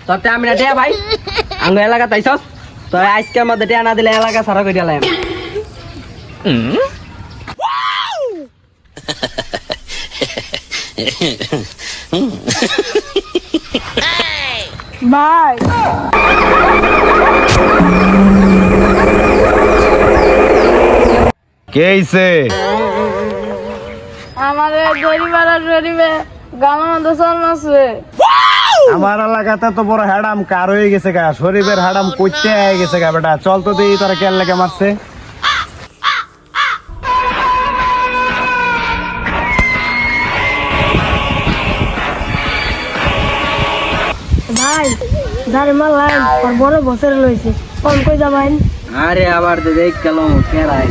তোরতে আমি না টিয়া ভাই আঙ্গ এলাকা তাইছস তো আজকের মধ্যে টিয়া না দিলে এলাকা সারা করে দিলাম ভাই কে আইছে? আমাদের গরিবে গামের মধ্যে চলছে। আমার এলাকাতে তো বড় হ্যাডাম কার হয়ে গেছে গা, শরীফের হ্যাডাম কইতে হয়ে গেছে গা বেটা। চল তো দেখি তোরা কেন লেগে মারছে। ভাই যারে মারলাম আর বড় বছর লইছে কোন কই যাবেন? আরে আবার তো দেখ গেল কেরাই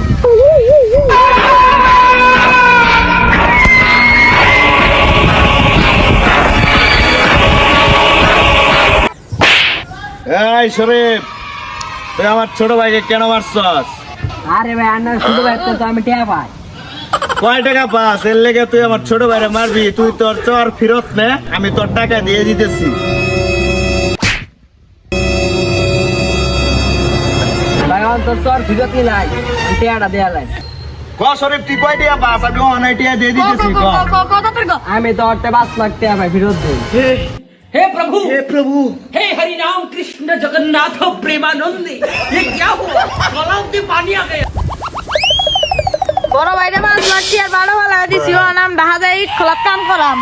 এই শরীফ, তুই আমার ছোট ভাইকে কেন মারছস? আরে ভাই আন্না শুধু ভাই তো আমি টিয়া ভাই কয় টাকা পাস এর লেগে তুই আমার ছোট ভাইরে মারবি? তুই তোর চর ফেরত নে, আমি তোর টাকা দিয়ে দিতেছি। ভাই অন তো সর ফিরত নাই টিয়াটা দেয়ালাই ক শরীফ, তুই কয় টাকা পাস? আমি অনাইটিয়া দিয়ে দিতেছি। ক আমি তো অর্থে 5 লাখ টিয়া ভাই ফিরত দেই हे प्रभु হে প্রভু, हे हरि राम कृष्ण जगन्नाथ प्रेमानंद ये क्या हुआ गलाव में पानी आ गया বড় ভাইরে 5 লাখ টাকা ভাড়া দিছি ও নাম ঢাকা যাই খোলা কাম করাম